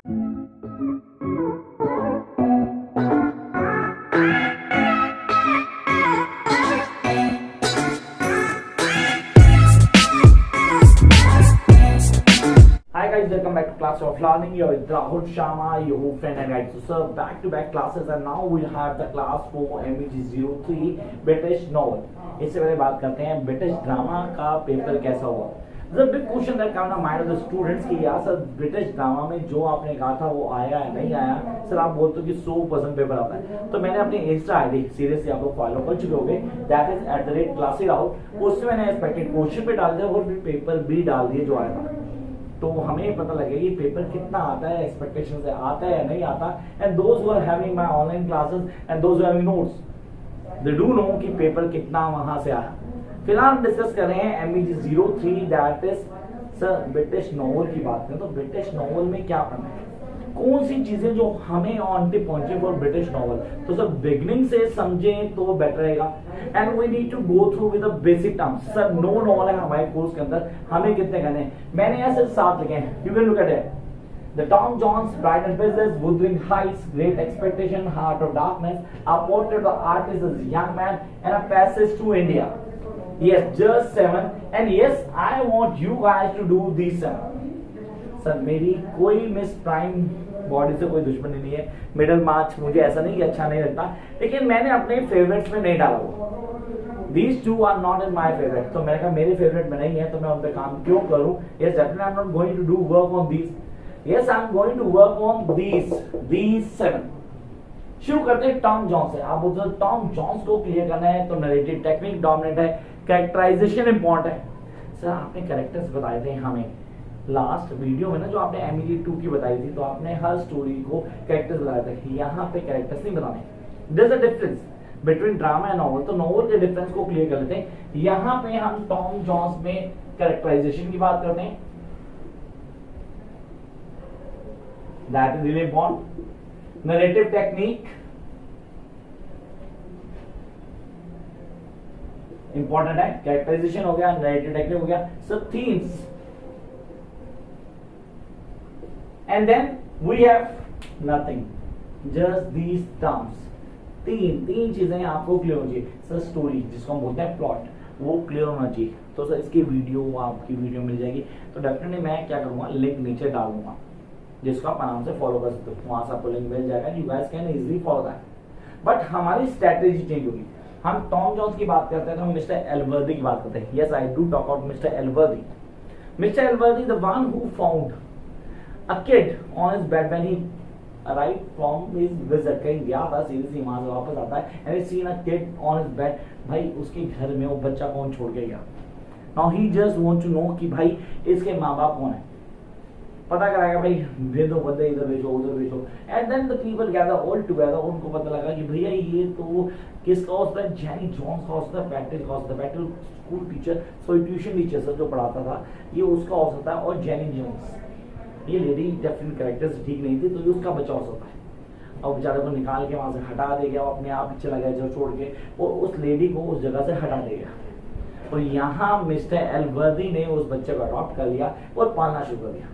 Hi guys, welcome back to Class of Learning. You're with Rahul Sharma, your friend and guide. So back-to-back classes, and now we have the class for MEG03 British novel. इससे पहले बात करते हैं British drama का paper कैसा हुआ. The big question that comes to mind of the students कि यार सर ब्रिटिश ड्रामा में जो आपने कहा था वो आया है नहीं आया. सर आप बोलते हो कि 100% पेपर आता है. तो मैंने अपनी इंस्टा आईडी सीरियसली आप लोग फॉलो कर चुके होंगे, दैट इज @classy_rahul. उसमें मैंने एक्सपेक्टेड क्वेश्चन पे डाल दिया और फिर पेपर भी डाल दिए जो आया था. तो हमें पता लगेगा कि पेपर कितना आता है, एक्सपेक्टेशन से आता है या नहीं आता. And those who are having my online classes and those who having notes, they do know कि पेपर कितना वहां से आया. फिलहाल डिस्कस कर रहे हैं MEG03 that is sir British novel की बात करें तो ब्रिटिश नॉवल में क्या पढ़ना है, कौन सी चीजें जो हमें ऑन टिप पहुंचे फॉर ब्रिटिश नॉवल. तो सर बिगनिंग से समझें तो बेटर रहेगा. And we need to go through with the basic terms. Sir no novel है हमारे कोर्स के अंदर, हमें कितने करने हैं. मैंने यहाँ सिर्फ 7 लिखे हैं. You can look at it. The Tom Jones, Pride and Prejudice, Wuthering Heights, Great Expectation, Heart of Darkness, A Portrait of the Artist as a Young Man, and A Passage to India. Yes, just 7. And yes, I want you guys to do these 7. Sir मेरी कोई miss prime body से कोई दुश्मनी नहीं है. Middle मार्च मुझे ऐसा नहीं कि अच्छा नहीं लगता, लेकिन मैंने अपने फेवरेट्स में नहीं डाला वो. These two are not in my favorite. तो मैंने कहा मेरे फेवरेट में नहीं है तो मैं उन पे काम क्यों करूं. Yes, definitely I'm not going to do work on these. Yes, I'm going to work on these 7. शुरू करते हैं टॉम जॉन्स से. आप बोलते हो टॉम जॉन्स को क्लियर करना है तो नरेटिव टेक्निक डोमिनेंट है, कैरेक्टराइजेशन इंपॉर्टेंट है. सर आपने कैरेक्टर्स बताए थे हमें लास्ट वीडियो में ना, जो आपने MEG2 की बताई थी, तो आपने हर स्टोरी को कैरेक्टर्स बताए थे. यहाँ पे कैरेक्टर्स नहीं बताने. There is a difference between drama and novel. तो नॉवल के डिफरेंस को क्लियर कर लेते हैं. यहाँ पे हम टॉम जॉन्स में कैरेक्टराइजेशन की बात करते हैं, that is really important. Narrative technique important है. कैरेक्टराइजेशन हो गया, नरेटिव टेक्निक हो गया. सो themes and then we have nothing, just these terms. तीन चीजें आपको क्लियर होनी चाहिए. सर स्टोरी जिसको हम बोलते हैं प्लॉट, वो क्लियर होना चाहिए. तो सर इसकी वीडियो आपकी वीडियो मिल जाएगी. तो डेफिनेटली मैं क्या करूंगा, लिंक नीचे डाल दूंगा जिसको आप आराम से फॉलो कर सकते हो. वहां से आपको लिंक मिल जाएगा. You guys can easily follow that. But हमारी स्ट्रेटेजी चेंज होगी. हम टॉम जॉन्स की बात करते हैं तो हम मिस्टर एल्वर्दी की बात करते हैं. Yes, I do talk about mister Elwardy. Mister Elwardy, the one who found a kid on his bed when he arrived from his visit. कहीं गया था सीरियसली, वहां से वापस आता है and he seen a kid on his bed. भाई उसके घर में वो बच्चा कौन छोड़ के गया. Now he just want to know कि भाई इसके माँ बाप कौन है. पता कराएगा भाई, भेजो बंदे इधर भेजो उधर भेजो. And then the people gather all together. उनको पता लगा कि भैया ये तो किसका होता है, जेनी जॉन्स का होता है, पैट्रिक का होता है. पैट्रिक स्कूल टीचर, सो ट्यूशन टीचर सर जो पढ़ाता था, ये उसका होता है. और जेनी जॉन्स, ये लेडी डेफिनेट कैरेक्टर्स ठीक नहीं थी तो ये उसका बचा हो सकता है. और बेचारे को निकाल के वहां से हटा दे गया, वो अपने आप ही चला गया जो छोड़ के, और उस लेडी को उस जगह से हटा दे गया. और यहाँ मिस्टर एल्वर्दी ने उस बच्चे को अडॉप्ट कर लिया और पालना शुरू कर दिया.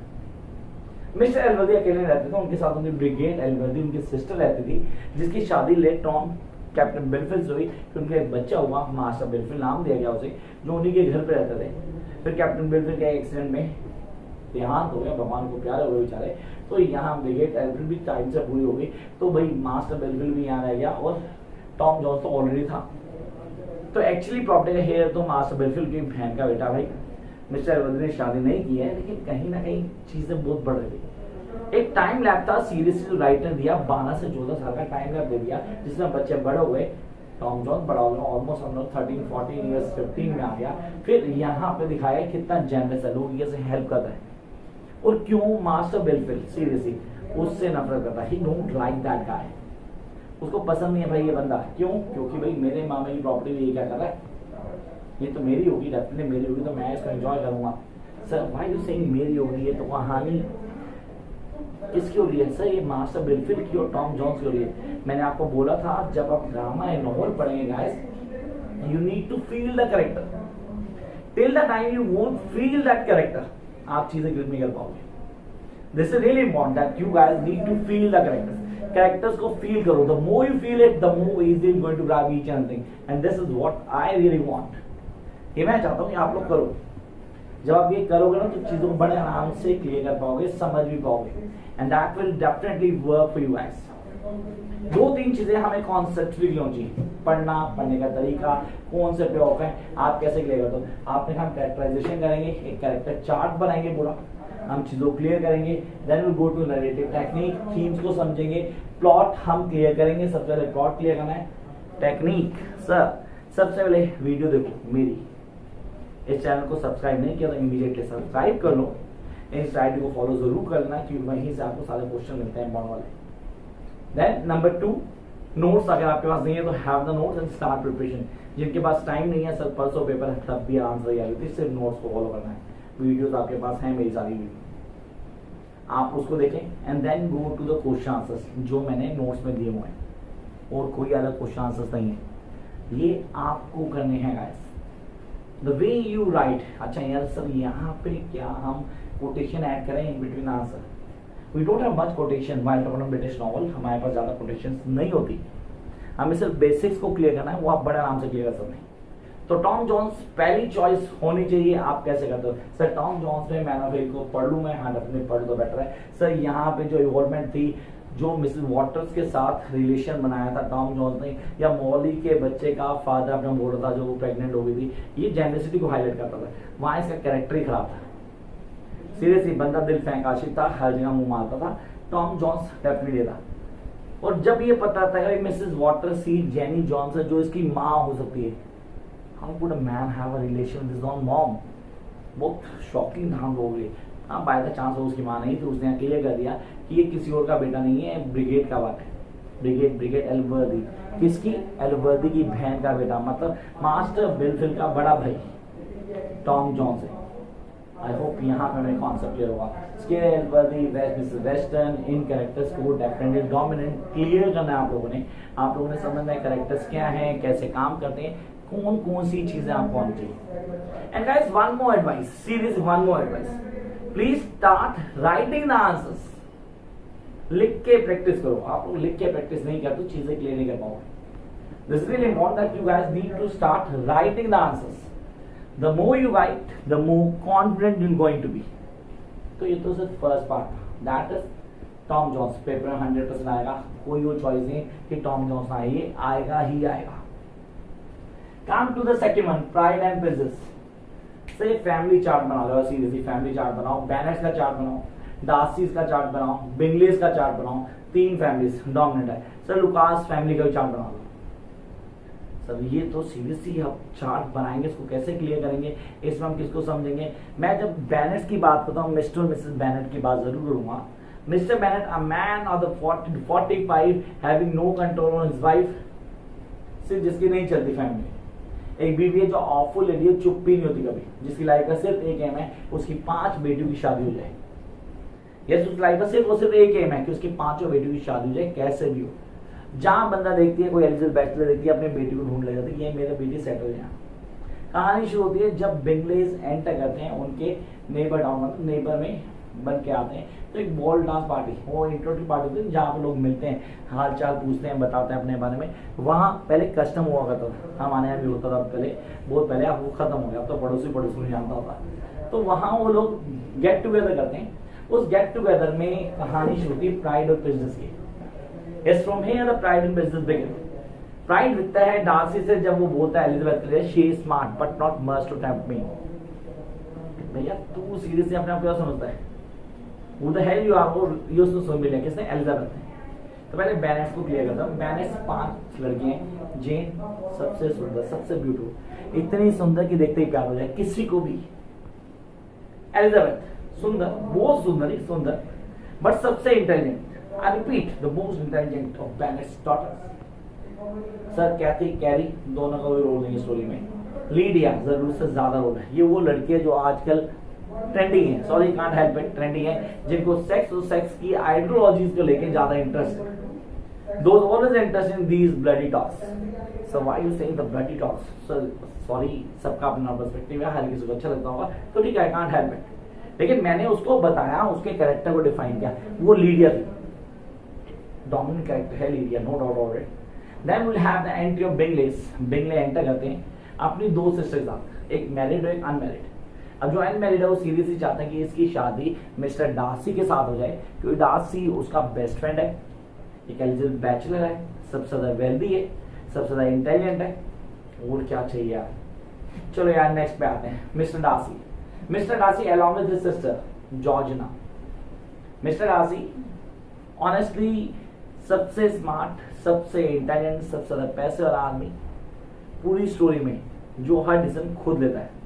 मिस्टर एल्वर्दी अकेले रहते थे, उनके साथ उनकी ब्रिगेड एल्वर्दी उनकी सिस्टर रहती थी, जिसकी शादी लेट टॉम कैप्टन बेलफिल्ड से हुई. फिर उनका एक बच्चा हुआ, मास्टर बेलफिल्ड नाम दिया गया उसे, जो उन्हीं के घर पे रहते थे. फिर कैप्टन बेलफिल्ड के एक्सीडेंट में देहांत हो गया, भगवान को प्यारे हुए बेचारे. तो यहाँ ब्रिगेड एल्फ्रेड भी टाइम से पूरी हो गई. तो भाई मास्टर बेलफिल्ड भी यहाँ रह गया और टॉम जॉन्स तो ऑलरेडी था. तो एक्चुअली प्रॉपर्टी का हेयर तो मास्टर बेलफिल्ड की बहन का बेटा. भाई मिस्टर एल्वर्दी ने शादी नहीं की है, लेकिन कहीं ना कहीं चीजें बहुत बढ़ रही थी. एक टाइम लैप था सीरियसली राइटर दिया, 12 से 14 साल का टाइम लैप दे दिया, जिसमें बच्चे बड़े हुए. टॉम जॉन्स बड़ा हो गया, ऑलमोस्ट हम लोग 13-14 ईयर्स 15 में आ गया. फिर यहाँ पे दिखाया कितना जेनरस है, लोग कैसे हेल्प करता है. और क्यों मास्टर बेलफिल्ड सीरियसली उससे नफरत करता है. ही डोंट लाइक दैट गाय. उसको पसंद नहीं है भाई ये बंदा. क्यों? क्योंकि भाई मेरे मामा की प्रॉपर्टी में ये क्या कर रहा है, ये तो मेरी होगी, डेफिनेटली मेरी होगी, तो मैं इसको एंजॉय करूंगा. सर व्हाई यू सेइंग मेरी होगी, ये तो कहानी किसकी हो रही है. सर ये मास्टर बेलफिल्ड की और टॉम जॉन्स की हो रही है. मैंने आपको बोला था जब आप ड्रामा या नॉवल पढ़ेंगे guys, you need to feel the character. Till the time you won't feel that character, आप चीजें ग्रिप नहीं कर पाओगे. This is really important that you guys need to feel the characters को फील करो. The more you feel it, the more easily going to grab each and thing, and this is what I really want. ये मैं चाहता हूँ कि आप लोग करो. जब आप ये करोगे ना तो चीजों को बड़े आराम से क्लियर कर पाओगे, समझ भी पाओगे, and that will definitely work for you guys. 2-3 चीजें हमें कॉन्सेप्ट लिखनी चाहिए. पढ़ना, पढ़ने का तरीका, कौन से पे ऑफ है, आप कैसे क्लियर करते हो. आपने हम कैरेक्टराइजेशन करेंगे, एक कैरेक्टर चार्ट बनाएंगे पूरा, हम चीजों को क्लियर करेंगे. Then will go to narrative technique, themes को समझेंगे. प्लॉट हम क्लियर करेंगे. सबसे पहले प्लॉट क्लियर करना है. टेक्निक सर, सबसे पहले वीडियो देखो मेरी. इस चैनल को सब्सक्राइब नहीं किया तो इमीडिएटली सब्सक्राइब कर लो. इस आईडी को फॉलो जरूर करना क्योंकि वहीं से आपको सारे क्वेश्चन मिलते हैं बॉन्ड वाले. Then number 2, notes. अगर आपके पास नहीं है तो have the notes and start preparation. जिनके पास टाइम नहीं है, सर परसों पेपर है तब भी आंसर ही आएगी, सिर्फ नोट्स को फॉलो करना है. वीडियोस आपके पास है, मेरी सारी वीडियो, आप उसको देखें. And then go to the question answers जो मैंने नोट्स में दिए हुए हैं, और कोई अलग क्वेश्चन आंसर्स नहीं है, ये आपको करने हैं guys. The way you right. अच्छा यार सर यहाँ पे क्या हम कोटेशन ऐड करें in between answer. We don't have much quotation while talking British novel. हमारे पास ज्यादा कोटेशन नहीं होती. हमें सिर्फ बेसिक्स को क्लियर करना है, वो आप बड़े आराम से क्लियर कर सकते हैं. तो टॉम जॉन्स पहली चॉइस होनी चाहिए. आप कैसे करते हो सर? टॉम जॉन्स में मैन ऑफ हिल को पढ़ लूं मैं? हाँ डेफिनेटली पढ़ तो बेटर है सर. यहाँ पे जो इन्वॉल्वमेंट थी, जो मिसेस वाटर्स के साथ रिलेशन बनाया था टॉम जॉन्स ने, या मॉली के बच्चे का फादर अपना बोल रहा था जो वो प्रेग्नेंट हो गई थी, ये जेनरसिटी को हाईलाइट करता था. वहां इसका कैरेक्टर ही खराब था. सीरियसली बंदा दिल फेंक आशिक था, हर जगह मुंह मारता था. टॉम जॉन्स डेफिनेटली था. और जब ये पता था कि मिसेस वाटर्स ही जेनी जॉन्स है जो इसकी माँ हो सकती है, how could a man have a relation with his own mom. बहुत शॉकिंग था हम लोगों के लिए. हाँ बाय द चांस वो उसकी माँ नहीं थी, उसने क्लियर कर दिया कि ये किसी और का बेटा नहीं है, ब्रिगेड का बात है. ब्रिगेड एल्वर्दी. किसकी? एल्वर्दी की बहन का बेटा, मतलब मास्टर बिलफिल का बड़ा भाई टॉम जॉन्स है. आई होप यहाँ पे मेरे कॉन्सेप्ट क्लियर हुआ. एल्वर्दी, वेस्टर्न, इन कैरेक्टर्स को डेफिनेटली डोमिनेंट क्लियर करना है आप लोगों ने. आप लोगों ने समझना है कैरेक्टर्स क्या हैं, कैसे काम करते हैं, कौन कौन सी चीजें आपको आनी चाहिए. And guys one more advice, seriously one more advice, please start writing the answers. लिख के प्रैक्टिस करो. आप लोग लिख के प्रैक्टिस नहीं करते तो चीजें क्लियर नहीं कर पाओगे. This is really important that you guys need to start writing the answers. The more you write, the more confident you going to be. तो ये तो सिर्फ first part, that is Tom Jones. Paper में 100% आएगा, कोई वो choice नहीं कि टॉम जॉन्स आए, ये आएगा ही आएगा. Come to the second one, Pride and Prejudice. से फैमिली चार्ट बना लो. सीरियसली फैमिली चार्ट बनाओ, बैनेट्स का चार्ट बनाओ, डार्सीज का चार्ट बनाओ, बिंगलेस का चार्ट बनाओ. 3 फैमिलीज डोमिनेंट है. सर लुकास फैमिली का भी चार्ट बना लो. सर ये तो सीरियसली हम चार्ट बनाएंगे, इसको कैसे क्लियर करेंगे, इसमें हम किसको समझेंगे. मैं जब बैनेट्स की बात करता हूँ, मिस्टर और मिसेस बैनेट की बात जरूर करूंगा. Mister Bennet, a man of the 45 having no control on his wife. सिर्फ जिसकी नहीं चलती फैमिली. एक बीवी है जो ऑफुल लेडी है, चुप्पी नहीं होती कभी, जिसकी लाइफ का सिर्फ एक एम है उसकी 5 बेटियों की शादी हो जाए. यस, उसकी लाइफ का सिर्फ एक एम है कि उसकी 5 बेटियों की शादी हो जाए, कैसे भी हो. जहां बंदा देखती है, कोई एलिजिबल बैचलर देखती है, अपने बेटी को ढूंढ ले जाती है, ये मेरे बेटी सेट हो जाए. कहानी शुरू होती है जब बिंगलेज एंटर करते हैं उनके नेबर टाउन, नेबर में बन के आते हैं. तो एक बॉल डांस पार्टी, वो इंट्रोडक्टरी पार्टी होती है जहाँ पे लोग मिलते हैं, हाल चाल पूछते हैं, बताते हैं अपने बारे में. वहाँ पहले कस्टम हुआ करता था, हमारे यहाँ भी होता था पहले, बहुत पहले. अब वो खत्म हो गया, अब तो पड़ोसी नहीं जानता होता. तो वहाँ वो लोग गेट टुगेदर करते हैं. उस गेट टुगेदर में कहानी शुरू होती है प्राइड और प्रेजुडिस की. Yes, from here the Pride and Prejudice begin. Pride दिखता है डार्सी से जब वो बोलता है एलिजाबेथ के लिए, she is smart but not must to tempt me. भैया तू सीरियसली अपने आप क्या समझता है? Who the hell you are? वो ये उसको सुन मिले किसने? एलिजाबेथ ने. तो पहले बैनेट्स को क्लियर करता हूँ. बैनेट्स 5 लड़कियां हैं. जेन सबसे सुंदर, सबसे ब्यूटीफुल, इतनी सुंदर कि देखते ही प्यार हो जाए किसी को भी. एलिजाबेथ सुंदर, बहुत सुंदर ही सुंदर, बट सबसे intelligent. I repeat, the most intelligent of Bennett's daughters. Sir Kathy, Carrie दोनों का कोई रोल नहीं है स्टोरी में. लीडिया जरूर से ज्यादा रोल है. ये वो लड़की है जो आजकल ट्रेंडिंग है, sorry can't help it, trending है, जिनको सेक्स और सेक्स की आइडियोलॉजीज को लेके ज्यादा इंटरेस्ट है. Those always interested in these bloody talks. So why you saying the bloody talks? So sorry, सबका अपना पर्सपेक्टिव है, हर किसी को अच्छा लगता होगा, तो ठीक है, I can't help it. लेकिन मैंने उसको बताया, उसके कैरेक्टर को डिफाइन किया, वो लीडिया थी, डोमिनेंट कैरेक्टर है Lydia, no doubt already. Then will have the entry of Bingleys, Bingley enter करते हैं अपनी दो सिस्टर के साथ, एक मैरिड और एक अनमैरिड। अब जो अनमैरिड है वो सीरियसली चाहता है कि इसकी शादी मिस्टर डार्सी के साथ हो जाए, क्योंकि डार्सी उसका बेस्ट फ्रेंड है, एक एलिजिबल बैचलर है, सबसे ज्यादा वेल्दी है, सबसे ज्यादा इंटेलिजेंट है, और क्या चाहिए यार। चलो यार नेक्स्ट पे आते हैं, mister Darcy. Mister Darcy along with his sister Georgiana. Mister Darcy honestly सबसे स्मार्ट, सबसे इंटेलिजेंट, सबसे ज्यादा पैसे वाला आदमी पूरी स्टोरी में, जो हर डिसीजन खुद लेता है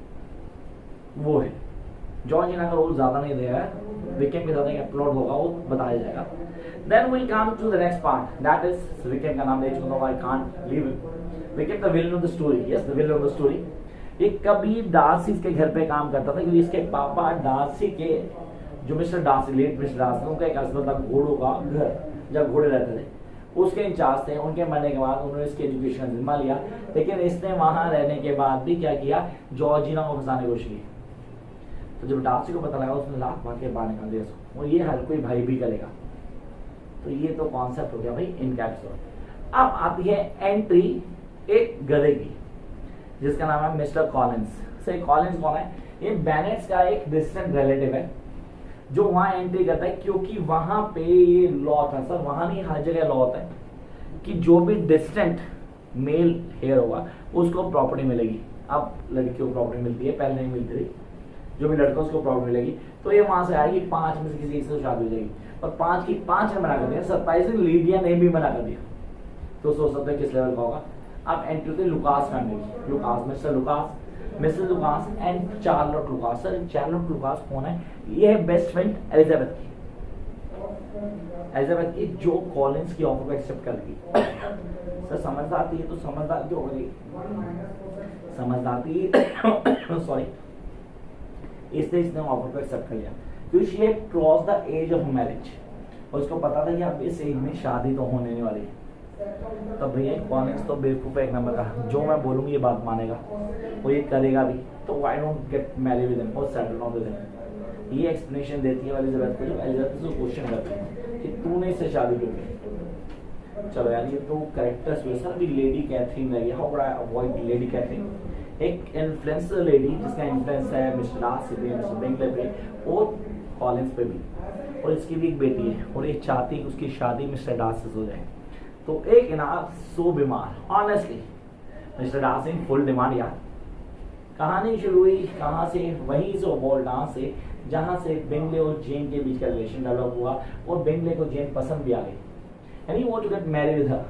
वो है। जॉर्जिना का रोल ज्यादा नहीं दिया है, विकेम के साथ एक अपलोड होगा, वो बताया जाएगा। Then will come to the next part, that is Wickham का नाम ले चुका हूं, I can't leave it. Wickham the villain of the story, yes the villain of the story. ये कभी डार्सी के घर पे काम करता था, क्योंकि इसके पापा डार्सी के, जो mister Darcy, late mister Darcy, उनका एक अस्पताल था घोड़ों का घर, जब घोड़े रहते थे, उसके इंचार्ज थे। उनके मरने के बाद उन्होंने इसकी एजुकेशन जिम्मा लिया, लेकिन इसने वहां रहने के बाद भी क्या किया, जॉर्जिना को फंसाने की कोशिश की। तो जब डार्सी को पता लगा, उसने लात मार के बाहर निकाल दिया उसको, और ये हर कोई भाई भी करेगा। तो ये तो कॉन्सेप्ट हो गया भाई इनका एपिसोड। अब आती है एंट्री एक गधे की, जिसका नाम है मिस्टर कॉलिंस। से कॉलिंस कौन है? ये बेनेट्स का एक डिस्टेंट रिलेटिव है, जो वहां एंट्री करता है, क्योंकि वहां पे ये लॉ था सर, वहां नहीं हर जगह लॉ होता है कि जो भी डिस्टेंट मेल हेयर होगा उसको प्रॉपर्टी मिलेगी। अब लड़कियों को प्रॉपर्टी मिलती है, पहले नहीं मिलती थी, जो भी लड़का उसको प्रॉपर्टी मिलेगी। तो ये वहां से आएगी, 5 में से किसी एक से शादी हो जाएगी, और 5 की 5 ने मना कर दिया, सरप्राइजिंग लीडिया ने भी मना कर दिया। तो सोच सकते हैं किस लेवल का होगा। अब एंट्री होती है Lucas family, Lucas, mister Lucas, Mrs Lucas and Charlotte Lucas. Sir Charlotte Lucas कौन है? ये है बेस्ट फ्रेंड एलिजाबेथ की, एलिजाबेथ की, जो कॉलिंस की ऑफर को एक्सेप्ट कर दी। सर समझदार थी, तो समझदार क्यों हो गई? समझदार थी सॉरी, इसलिए इसने ऑफर को एक्सेप्ट कर लिया, क्योंकि she had cross the age of marriage, और उसको पता था कि अब इस एज में शादी तो होने नहीं वाली है। तो भैया कॉलिंस तो बेवकूफ है एक नंबर का, जो मैं बोलूंगी ये बात मानेगा, वो ये करेगा भी। तो why don't get married with him और सेटल डाउन विद हिम। ये एक्सप्लेनेशन देती है एलिजाबेथ को, जो एलिजाबेथ से क्वेश्चन करती है कि तूने इससे शादी क्यों की। चलो यार ये तो कैरेक्टर्स हुए सर। अभी लेडी कैथरीन रही, how would I avoid lady Catherine? एक इन्फ्लुएंसर लेडी जिसका इन्फ्लुएंस है मिस्टर डार्सी पे, मिस्टर बिंगले पे और कॉलिंस पे भी, और इसकी भी एक बेटी है, और ये चाहती है कि उसकी शादी मिस्टर डार्सी से हो जाए। तो एक इनाफ सो बीमार, honestly mister Darcy full demand यार। कहानी शुरू हुई कहाँ से? वहीं से ओबोल्डा से, जहाँ से बिंगले और जेन के बीच का रिलेशन डेवलप हुआ, और बिंगले को जेन पसंद भी आ गई, and he want to get married with her.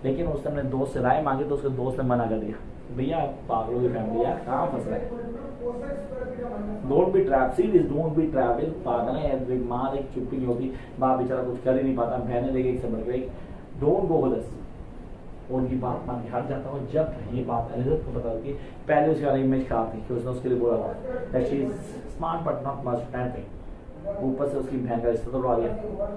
लेकिन उसने अपने दोस्त से राय मांगी, तो उसके दोस्त ने मना कर दिया, भैया पागलों की फैमिली यार, कहाँ फंस रहे? Don't be trap, serious don't be travel. पागल है, माँ एक चुप्पी नहीं होती, बाप बेचारा कुछ कर ही नहीं पाता, बहने लेके एक से बढ़ गई, डोंट गो विद दिस। उनकी बात मान के हट जाता हूँ। जब ये बात एलिजाबेथ को पता होगी, पहले उसकी वाली इमेज खराब थी कि उसने उसके लिए बोला था that she is smart but not much talented. ऊपर से उसकी बहन का रिश्ता तो आ गया,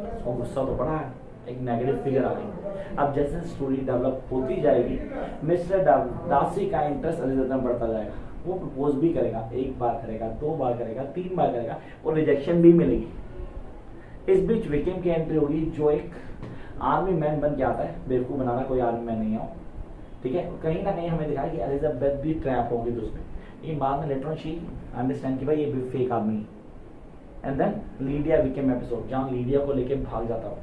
उसको गुस्सा तो पड़ा है, एक नेगेटिव फिगर आ गई। अब जैसे स्टोरी डेवलप होती जाएगी, मिस्टर डार्सी का इंटरेस्ट एलिजाबेथ में बढ़ता जाएगा। वो प्रपोज भी करेगा, 1 बार करेगा, 2 बार करेगा, 3 बार करेगा, और रिजेक्शन भी मिलेगी। इस बीच विकेम की एंट्री होगी, जो एक आर्मी मैन बन के आता है, बेवकूफ बनाना, कोई आर्मी मैन नहीं है, ठीक है। कहीं ना कहीं हमें दिखाया कि एलिजाबेथ भी ट्रैप होगी तो उसमें, लेकिन बाद में लेटर ऑन शी अंडरस्टैंड कि भाई ये भी फेक आदमी है। And then Lydia Wickham episode, जहाँ लीडिया को लेके भाग जाता हूँ,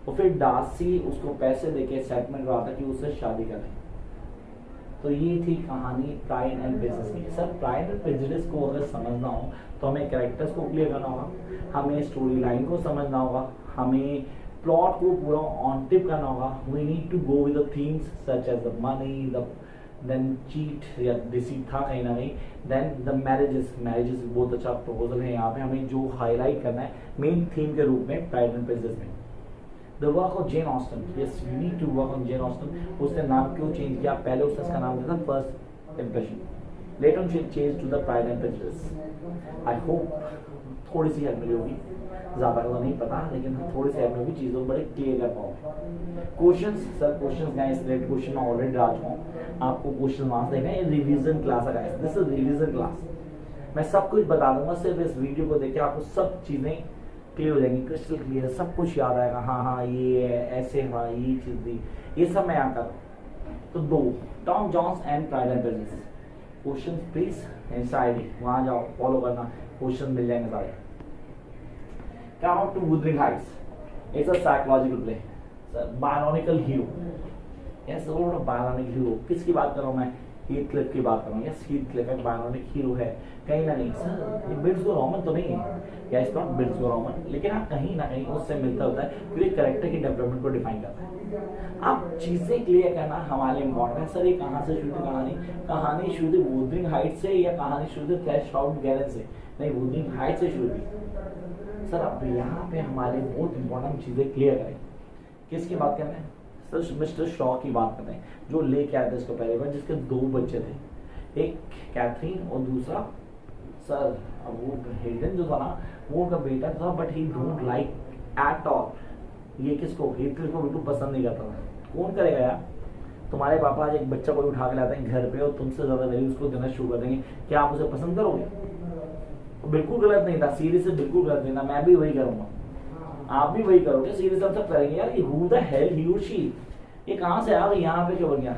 और फिर डार्सी उसको पैसे देके सेटलमेंट करवाता कि उससे शादी करे। तो ये थी कहानी प्राइड एंड प्रेजुडिस की। सर प्राइड एंड प्रेजुडिस को अगर समझना हो तो हमें कैरेक्टर्स को क्लियर करना होगा, हमें स्टोरी लाइन को समझना होगा, हमें प्लॉट को पूरा ऑन टिप करना होगा। We need to go with the themes such as the money, the then cheat या डिसीट था कहीं ना कहीं, देन द मैरिजेस बहुत अच्छा प्रपोजल है यहाँ पे। हमें जो हाईलाइट करना है मेन थीम के रूप में प्राइड एंड प्रेजुडिस में, the work of Jane Austen. Yes we need to work on Jane Austen. उसने नाम क्यों चेंज किया? पहले उसने इसका नाम दिया था first impression, later on change to the pride and prejudice. I hope थोड़ी सी हेल्प मिली होगी, ज्यादा का तो नहीं पता, लेकिन थोड़ी सी हेल्प होगी, चीजों को बड़े क्लियर कर पाओगे। Questions sir, questions guys, related question मैं ऑलरेडी डाल चुका हूँ, आपको क्वेश्चन आंसर देखना है। ये रिवीजन क्लास है guys, this is revision class. मैं सब कुछ बता दूंगा, सिर्फ इस वीडियो को देख के आपको सब चीजें क्लियर हो जाएंगी, क्रिस्टल क्लियर, सब कुछ याद आएगा। हाँ हाँ ये है, ऐसे, हाँ ये चीज थी, ये सब मैं यहाँ कर। तो 2 Tom Jones and pride and prejudice, question please inside, वहां जाओ फॉलो करना, क्वेश्चन मिल जाएंगे सारे। Come to Wuthering Heights. It's a psychological play. It's a bionicle hero. Yes, a bionic hero. किसकी बात कर रहा हूँ मैं? हीथक्लिफ की बात कर रहा हूँ। Yes, हीथक्लिफ एक बायोनिक हीरो है। कहीं ना कहीं सर ये बिट्सगो रॉमन तो नहीं है, या इट्स नॉट बिट्सगो रॉमन, लेकिन हाँ कहीं ना कहीं उससे मिलता होता है, क्योंकि कैरेक्टर की डेवलपमेंट को डिफाइन करता है। आप चीजें क्लियर करना हमारे लिए इम्पोर्टेंट है। सर ये कहाँ से शुरू थी कहानी शुरू थी वुथरिंग हाइट से, या कहानी शुरू थी थ्रेशोल्ड गैलन से? नहीं, वुथरिंग हाइट से शुरू थी। सर अब यहाँ पे हमारे बहुत इंपॉर्टेंट चीजें क्लियर करें। किसकी बात कर रहे हैं? सर मिस्टर शॉ की बात कर रहे हैं, जो लेके आए थे इसको पहले बार, जिसके 2 बच्चे थे, एक कैथरीन और दूसरा सर अब वो हेडन जो था ना, वो उनका बेटा था, but he don't like at all. ये किसको? हीथक्लिफ को बिल्कुल पसंद नहीं करता था। कौन करेगा यार? तुम्हारे पापा आज एक बच्चा को उठा के लाते हैं घर पे और तुमसे ज्यादा वैल्यू उसको देना शुरू कर देंगे, क्या आप उसे पसंद करोगे? बिल्कुल गलत नहीं था, सीरियस से बिल्कुल गलत नहीं था, मैं भी वही करूंगा, आप भी वही करोगे, सीरियस हम सब करेंगे। यार हु द हेल ही और शी, ये कहाँ से आया, यहाँ पे क्यों बन गया?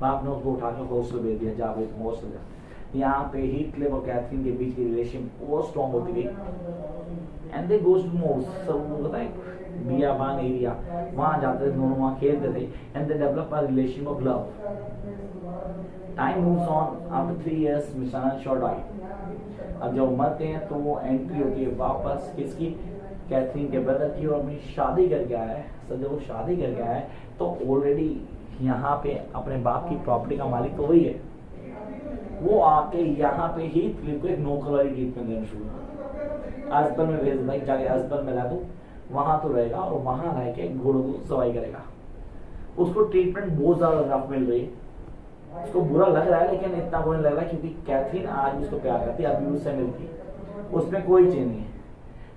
बाप ने उसको उठा के हॉस्टल भेज दिया, जा भाई हॉस्टल जा। यहाँ पे हीथक्लिफ और कैथरीन के बीच की रिलेशन और स्ट्रॉन्ग होती गई, and they goes to moors, सब वो पता है बियाबान एरिया, वहां जाते थे दोनों, वहां खेलते थे, and they develop a relation of love. Time moves on, after 3 years mister Shaw died. अब जब मरते हैं तो वो एंट्री होती है वापस किसकी? कैथरीन के ब्रदर की, और अपनी शादी करके आया है। सर जब वो शादी करके आया है तो ऑलरेडी यहाँ पे अपने बाप की प्रॉपर्टी का मालिक तो वही है। वो आके यहाँ पे हीथक्लिफ को एक नौकर वाली ट्रीटमेंट देना शुरू, अस्पताल में भेज भाई, जाके अस्पताल में ला दो, वहां तो रहेगा और वहां रह के घोड़ों को सवाई करेगा। उसको ट्रीटमेंट बहुत ज्यादा रफ मिल रही है, उसको बुरा लग रहा है, लेकिन इतना बुरा लग रहा है क्योंकि कैथरीन आज उसको प्यार करती है, अभी उससे मिलती, उसमें कोई चेंज नहीं है।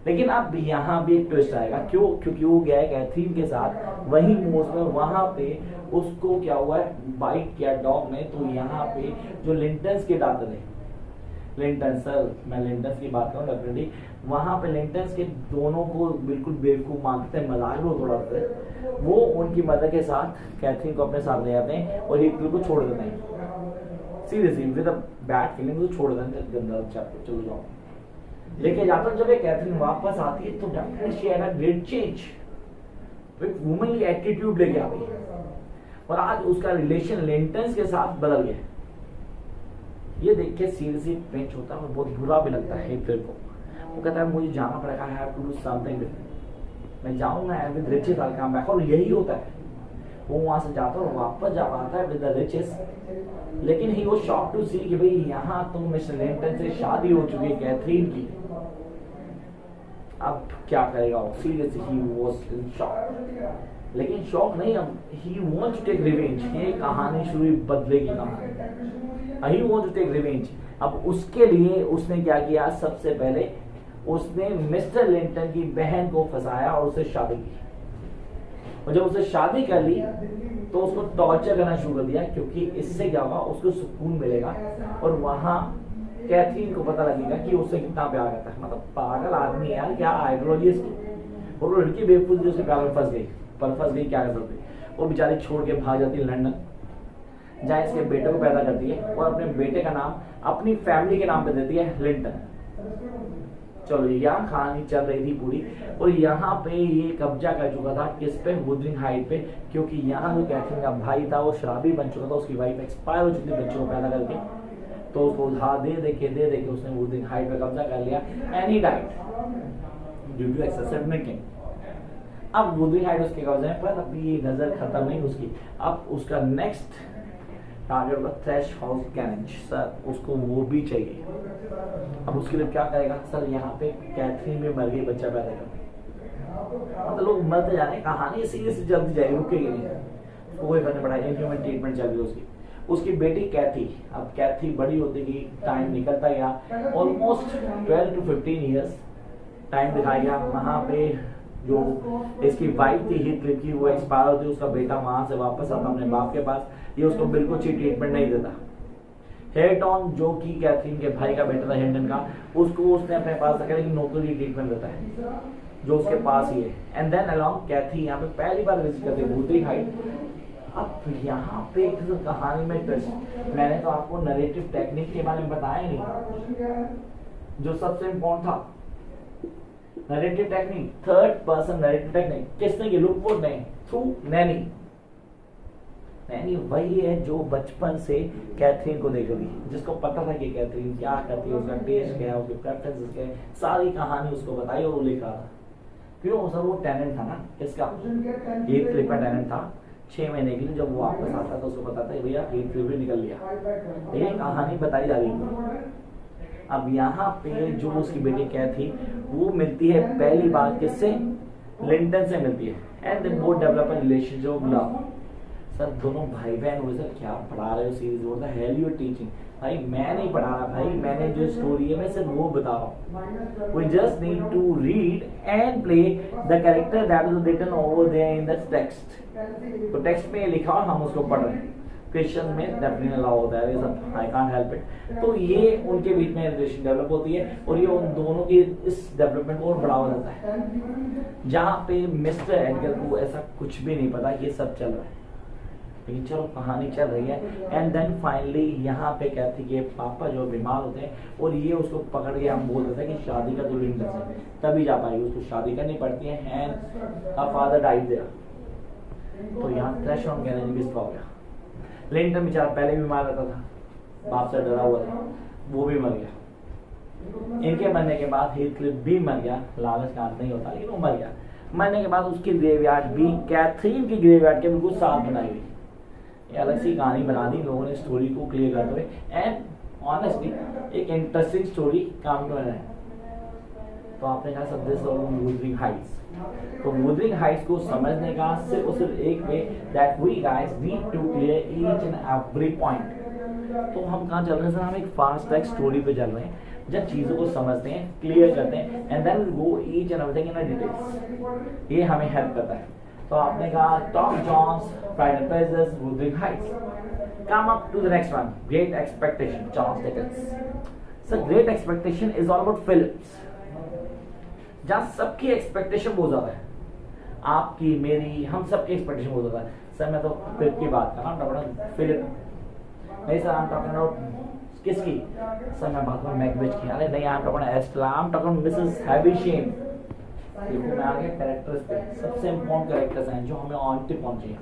लेकिन अब यहाँ भी एक ट्विस्ट आएगा, क्यों? क्योंकि वो गया है कैथरीन के साथ वही मोस में, वहां पे उसको क्या हुआ है, बाइट किया डॉग ने। तो यहाँ पे जो लिंटन्स के डालते थे, लिंटन, सर मैं लिंटन्स की बात करूँ डेफिनेटली, वहां पे लिंटन्स के दोनों को बिल्कुल बेवकूफ मानते थे, मजाक में उड़ाते थे। वो उनकी मदद के साथ कैथरीन को अपने साथ ले जाते हैं और हीथक्लिफ को छोड़ देते हैं, seriously with a bad feeling, तो छोड़ देते हैं गंदा चैप्टर, चलो जाओ लेके जाता हूं। जब ये कैथरीन वापस आती है तो definitely she had a great change, एक वुमनली एटीट्यूड लेके आ गई, और आज उसका रिलेशन लिंटन्स के साथ बदल गया। ये देख के सीरियसली पिंच होता है और बहुत बुरा भी लगता है हीथक्लिफ को। वो कहता है मुझे जाना पड़ेगा, I have to do something different, मैं जाऊंगा and with riches I come back. और यही होता है, वो वहां से जाता है और वापस जा आता है विद द रिचेस। लेकिन ही वो शॉक टू सी कि भाई यहाँ तो मिस्टर लिंटन से शादी हो चुकी है कैथरीन की, अब क्या करेगा वो? Seriously he was in shock, लेकिन शॉक नहीं, अब he wants to take revenge. ये कहानी शुरू बदलेगी कहानी, he wants to take revenge. अब उसके लिए उसने क्या किया? सबसे पहले उसने मिस्टर लिंटन की बहन को फंसाया और उससे शादी की, और जब उससे शादी कर ली तो उसको टॉर्चर करना शुरू कर दिया, क्योंकि इससे क्या होगा, उसको सुकून मिलेगा और वहां कैथरीन को पता लगेगा कि उससे कितना प्यार करता है। मतलब पागल आदमी है यार, क्या आइडियोलॉजी इसकी। और वो लड़की बेवकूफ जो उसके प्यार में फंस गई, पर फंस गई क्या कर सकती, वो बेचारी छोड़ के भाग जाती है लंदन, जहाँ इसके बेटे को पैदा करती है और अपने बेटे का नाम अपनी फैमिली के नाम पे देती है लिंटन। चलो यहाँ कहानी चल रही थी पूरी, और यहाँ पे ये कब्जा कर चुका था किस पे? वुथरिंग हाइट पे, क्योंकि यहाँ जो कैथरीन का भाई था वो शराबी बन चुका था, उसकी वाइफ एक्सपायर हो चुकी थी बच्चों को पैदा करके, तो उसको उधार दे दे के उसने वुथरिंग हाइट पे कब्जा कर लिया, and he died due to excessive drinking. अब वुथरिंग हाइट उसके कब्जे में, पर अभी ये नजर खत्म नहीं उसकी, अब उसका नेक्स्ट टारगेट होगा थ्रेशोल्ड गैलन। सर उसको वो भी चाहिए। अब उसके लिए क्या करेगा? सर यहाँ पे कैथरीन में मर गई बच्चा पैदा करके, मतलब लोग मरते जा रहे हैं, कहानी सीरियसली चलती जाएगी, रुकेगी नहीं, उसको कोई फर्क नहीं पड़ा। इनह्यूमन ट्रीटमेंट चल रही उसकी बेटी कैथी। अब कैथी बड़ी होती गई, टाइम निकलता गया, ऑलमोस्ट 12 to 15 ईयर्स टाइम दिखाया गया। वहां पे जो इसकी वाइफ थी हीथक्लिफ की, वो एक्सपायर होती, उसका बेटा वहां से वापस आता अपने बाप के पास, ये उसको बिल्कुल अच्छी ट्रीटमेंट नहीं देता, हेटन जो कि कैथरीन के भाई का बेटा था हिंडन का, उसको उसने अपने पास रखा, लेकिन नौकरी ट्रीटमेंट देता है जो उसके पास ही है। एंड देन अलॉन्ग कैथी यहाँ पे पहली बार विजिट करते हैं वुथरिंग हाइट। अब यहाँ पे एक तो कहानी में ट्विस्ट, मैंने तो आपको नरेटिव टेक्निक के बारे में बताया नहीं जो सबसे इम्पोर्टेंट था। Narrative technique, third person narrative technique किसने की? लुकवुड ने, थ्रू नैनी। नैनी वही है जो बचपन से कैथरीन को देख रही, जिसको पता था कि कैथरीन क्या करती है, उसका टेस्ट क्या है, उसके प्रेफरेंसेस क्या है, सारी कहानी उसको बताई और वो लिख रहा था। क्यों? सर वो टैलेंट था ना, किसका? ये ट्रिप का टैलेंट था। 6 महीने के लिए जब वो वापस आता था उसको पता था भैया ये ट्रिप भी निकल लिया। ये कहानी बताई जा रही है। अब यहाँ पे जो उसकी बेटी कैथी वो मिलती है पहली बार किससे? लिंटन से मिलती है। And they both develop a relationship of love. Sir दोनों भाई बहन हुए, सर क्या पढ़ा रहे हो series, what the hell you are teaching? भाई मैं नहीं पढ़ा रहा भाई, मैंने जो स्टोरी है मैं सिर्फ वो बता रहा हूँ। We just need to read and play the character that is written over there in the text. तो टेक्स्ट में लिखा और हम उसको पढ़ रहे हैं। क्रिश्चियन में डेफिनेटली अलाउ होता है, आई कांट हेल्प इट। तो ये उनके बीच में रिलेशन डेवलप होती है और ये उन दोनों की इस डेवलपमेंट को और बढ़ावा देता है। जहाँ पे मिस्टर एडगर को ऐसा कुछ भी नहीं पता ये सब चल रहा है, लेकिन चलो कहानी चल रही है। एंड देन फाइनली यहाँ पे कहती कि पापा जो बीमार होते हैं और ये उसको पकड़ के हम बोल देते हैं कि शादी का तो लिंटन से तभी जा पाएगी, उसको शादी करनी पड़ती है। And a father died there. तो यहाँ क्रश ऑन कैनेडी भी हो गया। लिंटन बेचारा पहले भी बीमार रहता था, बाप से डरा हुआ था, वो भी मर गया। इनके मरने के बाद हीथक्लिफ भी मर गया, लालच का अंत नहीं होता लेकिन वो मर गया। मरने के बाद उसकी ग्रेवयार्ड भी कैथरीन की ग्रेवयार्ड के बिल्कुल साथ बनाई हुई। ये अलग सी कहानी बना दी लोगों ने स्टोरी को क्लियर करते हुए। एंड ऑनेस्टली एक इंटरेस्टिंग स्टोरी काम टू है। तो आपने कहा सब वुथरिंग हाइट्स। तो वुथरिंग हाइट्स को समझने का सिर्फ और सिर्फ एक way that we guys need to clear each and every point. तो हम कहाँ चल रहे हैं सर? हम एक फास्ट ट्रैक स्टोरी पे चल रहे हैं, जब चीजों को समझते हैं, क्लियर करते हैं and then go each and everything in details. ये हमें हेल्प करता है। तो आपने कहा Tom Jones, pride and prejudice, Wuthering Heights. Come up to the next one, great expectation, Charles Dickens. Sir great expectation is all about films, जहाँ सबकी expectation बहुत ज्यादा है, आपकी मेरी हम सबकी एक्सपेक्टेशन बहुत ज्यादा है। सर मैं तो फिल्म की बात कर रहा हूँ, फिल्म नहीं sir, I am talking about किसकी? सर मैं बात कर रहा हूँ मैकबेथ की। अरे नहीं, I am talking Estella, I am talking missus Havisham. देखो मैं आगे कैरेक्टर्स पे, सबसे इम्पोर्टेंट कैरेक्टर्स हैं जो हमें ऑन टिप पहुंचे।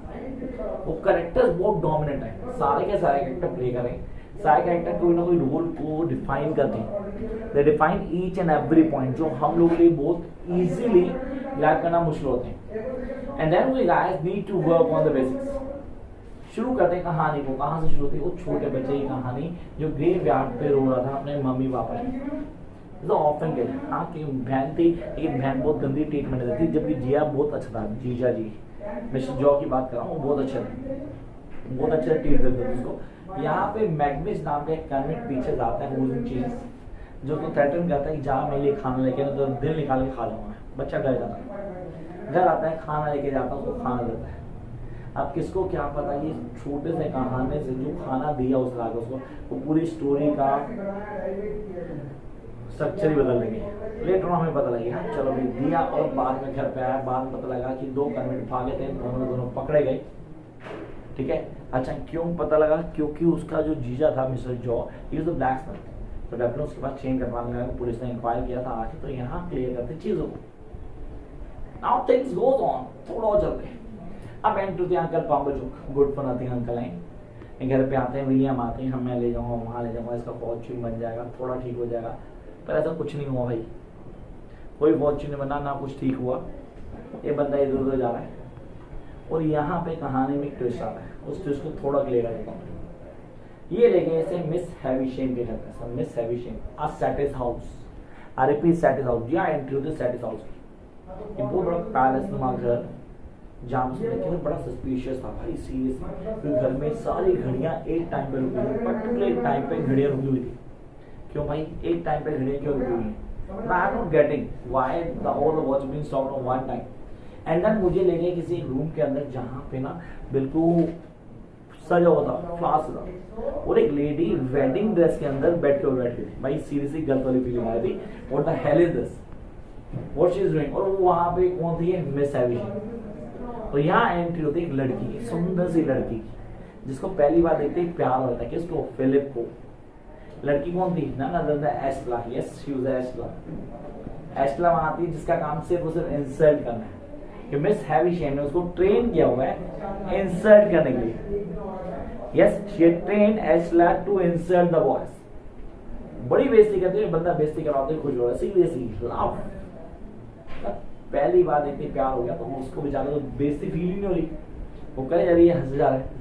वो कैरेक्टर्स बहुत डोमिनेंट हैं, सारे के सारे कैरेक्टर प्ले करें, सारे कैरेक्टर कोई ना कोई रोल को डिफाइन करते हैं। दे define each and every point जो हम लोग के लिए बहुत इजीली याद करना मुश्किल होते हैं। And then we guys need to work on the basics. शुरू करते हैं कहानी को, कहाँ से शुरू होती है? वो छोटे बच्चे की कहानी जो ग्रेवयार्ड पे रो रहा था अपने मम्मी पापा से। ऑफन के हाँ कि बहन थी, लेकिन बहन बहुत गंदी ट्रीटमेंट देती थी, जबकि जिया बहुत अच्छा था। जीजा जी, मिस्टर जॉ की बात कर रहा हूँ, वो बहुत अच्छे थे, बहुत अच्छे ट्रीट देते थे उसको। यहाँ पे मैग्निस नाम का एक कन्विक्ट पीछे जाता है लूजिंग चीज, जो तो थ्रेटन करता है कि जा मेरे लिए खाना लेके तो दिल निकाल के खा लूंगा। बच्चा घर जाता है, घर आता है, खाना लेके जाता है, उसको खाना देता है। अब किसको क्या पता ये छोटे से कहानी से जो खाना दिया उस रात उसको, वो पूरी स्टोरी का स्ट्रक्चर ही बदल देंगे। लेटर हमें पता लगेगा, चलो भाई दिया, और बाद में घर पे आया, बाद में पता लगा कि 2 कन्विक्ट भागे थे, दोनों पकड़े गए। ठीक है, अच्छा क्यों पता लगा? क्योंकि उसका जो जीजा था mister jaw, he was the blacksmith. तो डेफिनेटली उसके बाद चेंज करवाने लगा, पुलिस ने इंक्वायर किया था आके। तो यहाँ क्लियर करते चीजों को। नाउ थिंग्स गोज ऑन, थोड़ा और चलते हैं। अब enter the uncle Pumblechook, good for nothing uncle हैं। घर पे आते हैं, विलियम आते हैं, मैं ले जाऊंगा वहां ले जाऊंगा, इसका फॉर्च्यून बन जाएगा, थोड़ा ठीक हो जाएगा। पर ऐसा कुछ नहीं हुआ भाई, कोई फॉर्च्यून बना ना कुछ ठीक हुआ। ये बंदा इधर उधर जा रहा है। और यहाँ पे कहानी में ट्विस्ट आता है, उस ट्विस्ट को थोड़ा क्लियर कर देता हूँ। ये लेके ऐसे मिस हैविशेम के घर पे, miss Havisham a Satis House, I repeat Satis House, जी I entry to Satis House. ये बहुत बड़ा पैलेस नुमा घर, जहाँ उसमें बड़ा सस्पिशियस था भाई, सीरियसली। घर में सारी घड़ियां एक टाइम पे रुकी थी, पर्टिकुलर टाइम पे घड़ियां रुकी हुई थी। क्यों भाई एक टाइम पे घड़ियां क्यों रुकी हुई है? I am not getting why the all the watch being stopped on one time. And then मुझे ले गए किसी रूम के अंदर, जहाँ पे ना बिल्कुल सजा हुआ था, फ्लावर्स था, और एक लेडी वेडिंग ड्रेस के अंदर बेड पे बैठी थी। भाई सीरियसली गलत वाली फीलिंग आ रही थी, what the hell is this, what she is doing. और वो वहां पे कौन थी, मिस हैविशेम। और यहाँ एंट्री होती है एक लड़की की, सुंदर सी लड़की की, जिसको पहली बार देखते ही प्यार होता है किसको, फिलिप को। लड़की कौन थी, ना Ashleigh, yes she was Ashleigh. Ashleigh वहां थी जिसका काम सिर्फ और सिर्फ इंसल्ट करना है, कि मिस हैविशेम ने उसको ट्रेन किया हुआ है इंसल्ट करने के लिए। Yes she had trained Estella to insult the boys. बड़ी बेइज्जती करते हैं, बंदा बेइज्जती कराते खुश हो रहा है, सीरियसली लव। पहली बार देखते प्यार हो गया तो उसको बेचारे तो बेइज्जती फील ही नहीं हो रही, वो करे जा रही है, हंस जा रहा है।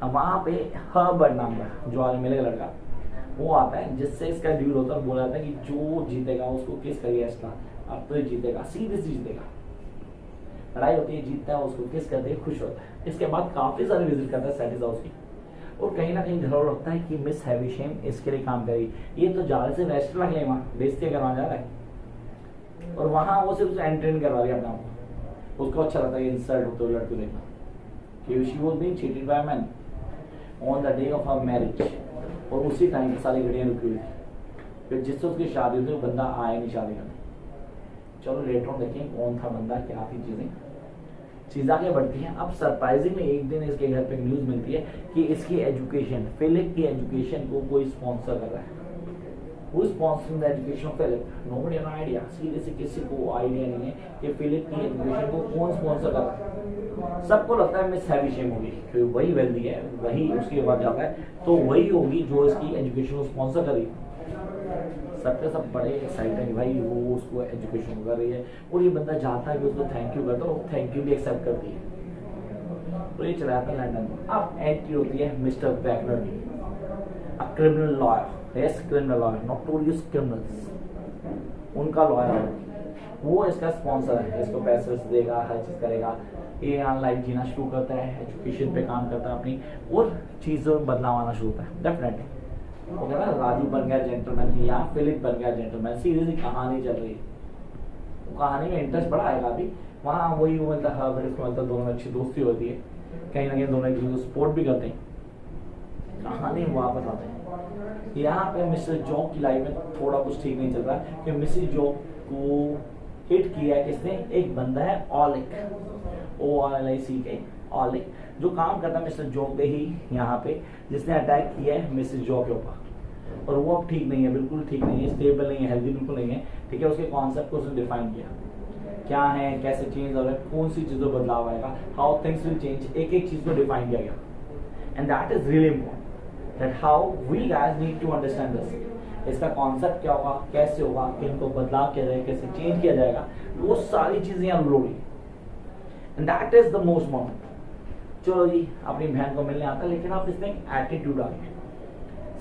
अब वहां पे हर्बर्ट नाम का जो आज मिलेगा लड़का, वो आता है जिससे इसका डील होता है, बोला जाता है कि जो जीतेगा उसको किस करिए एस्ला, अब तो जीतेगा, सीधे जीतेगा। लड़ाई होती है, जीतता है, उसको किस करते खुश होता है। इसके बाद काफी सारे विजिट करता है सैटिस हाउस की, और कहीं ना कहीं घर रखता है कि मिस हैविशेम इसके लिए काम करेगी। ये तो जा रहे से रेस्टोरेंट के लिए वहां बेइज्जती करवा जा रहा है, और वहां वो सिर्फ एंटरटेन करवा रही है अपने आप को। उसको अच्छा लगता है इंसल्ट होते हुए लड़की देखना, कि she was being cheated by man on the day of her marriage. और उसी टाइम सारी घड़ियां रुकी हुई थी, फिर जिससे उसकी शादी हुई थी वो बंदा आया नहीं शादी करने। चलो लेटर ऑन देखें कौन था बंदा, क्या थी चीज आगे बढ़ती हैं। अब सरप्राइजिंगली एक दिन इसके घर पे न्यूज मिलती है कि इसकी एजुकेशन, फिलिप की एजुकेशन को कोई स्पॉन्सर कर रहा है। Who is sponsoring the education of Philip? Nobody has an idea. Seriously किसी को आइडिया नहीं है कि फिलिप की एजुकेशन को कौन स्पॉन्सर कर रहा है। सबको लगता है मिस हैविशेम होगी, क्योंकि वही वेल्दी है, वही उसके बाद जाता है, तो वही होगी जो इसकी एजुकेशन को स्पॉन्सर करेगी। सबके सब बड़े एक्साइटेड है कि भाई वो उसको एजुकेशन कर रही है, और ये बंदा चाहता है कि उसको थैंक यू करता है, और थैंक यू भी एक्सेप्ट करती है। तो ये चला जाता है लंदन में। अब एंट्री होती है मिस्टर वैगनर की, a criminal lawyer, yes criminal lawyer, notorious criminals, उनका लॉयर। वो इसका स्पॉन्सर है, इसको पैसे देगा, हर चीज करेगा। ये ऑनलाइन जीना शुरू करता है, एजुकेशन पे काम करता है अपनी, और चीजों में बदलाव आना शुरू होता है डेफिनेटली। वो कहता है राजू बन गया जेंटलमैन, या फिलिप बन गया जेंटलमैन। सीरियसली कहानी चल रही है, कहानी में इंटरेस्ट बड़ा आएगा अभी। वहाँ वही वो मिलता है, मतलब दोनों में अच्छी दोस्ती होती है, कहीं ना कहीं दोनों एक दूसरे को सपोर्ट भी करते हैं। कहानी में वापस आते हैं। यहाँ पे मिस्टर जॉक की लाइफ में थोड़ा कुछ ठीक नहीं चल रहा कि मिसेस जॉक को हिट किया है किसने, एक बंदा है ऑलिक, OLIC, ऑलिक, जो काम करता है मिस्टर जॉक पे ही यहाँ पे, जिसने अटैक किया है मिसेस जॉक के ऊपर। और वो अब ठीक नहीं है, बिल्कुल ठीक नहीं है, स्टेबल नहीं है, हेल्दी बिल्कुल नहीं है। ठीक है, उसके कॉन्सेप्ट को उसने डिफाइन किया, क्या है, कैसे चेंज हो रहा है, कौन सी चीजों बदलाव आएगा, हाउ थिंग्स विल चेंज, एक एक चीज को डिफाइन किया गया। And that is really important, that how we guys need to understand this. इसका कॉन्सेप्ट क्या होगा, कैसे होगा, इनको बदलाव किया जाएगा, कैसे चेंज किया जाएगा, वो सारी चीजें यहाँ रूल होगी। And that is the most important. चलो जी, अपनी बहन को मिलने आता है, लेकिन आप इसमें एटीट्यूड आ गए,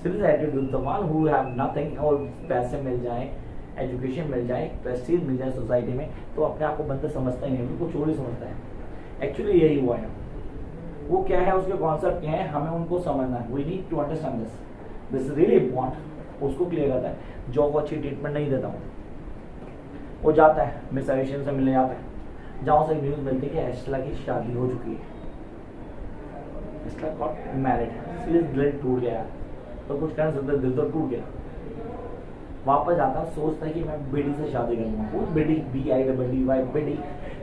सिर्फ attitude, the one who have nothing, और पैसे मिल जाए, एजुकेशन मिल जाए, प्रेस्टीज मिल जाए सोसाइटी में, तो अपने आप को बंदा समझता ही नहीं, बिल्कुल चोरी समझता है। एक्चुअली यही हुआ है। वो क्या है, उसके कॉन्सेप्ट क्या है, हमें उनको समझना है। We need to understand this really important. उसको क्लियर करता है, जो को अच्छी ट्रीटमेंट नहीं देता हूँ, वो जाता है मिस हैविशेम से मिलने जाता है, जहाँ से न्यूज मिलती है कि एस्ला की शादी हो चुकी है, एस्ला गॉट मैरिड। सीरियस दिल टूट गया, तो कुछ कहना सकते, दिल तो टूट गया। वापस आता है, सोचता है कि मैं बेटी से शादी करूंगा। वो बेटी BIDDY बेटी,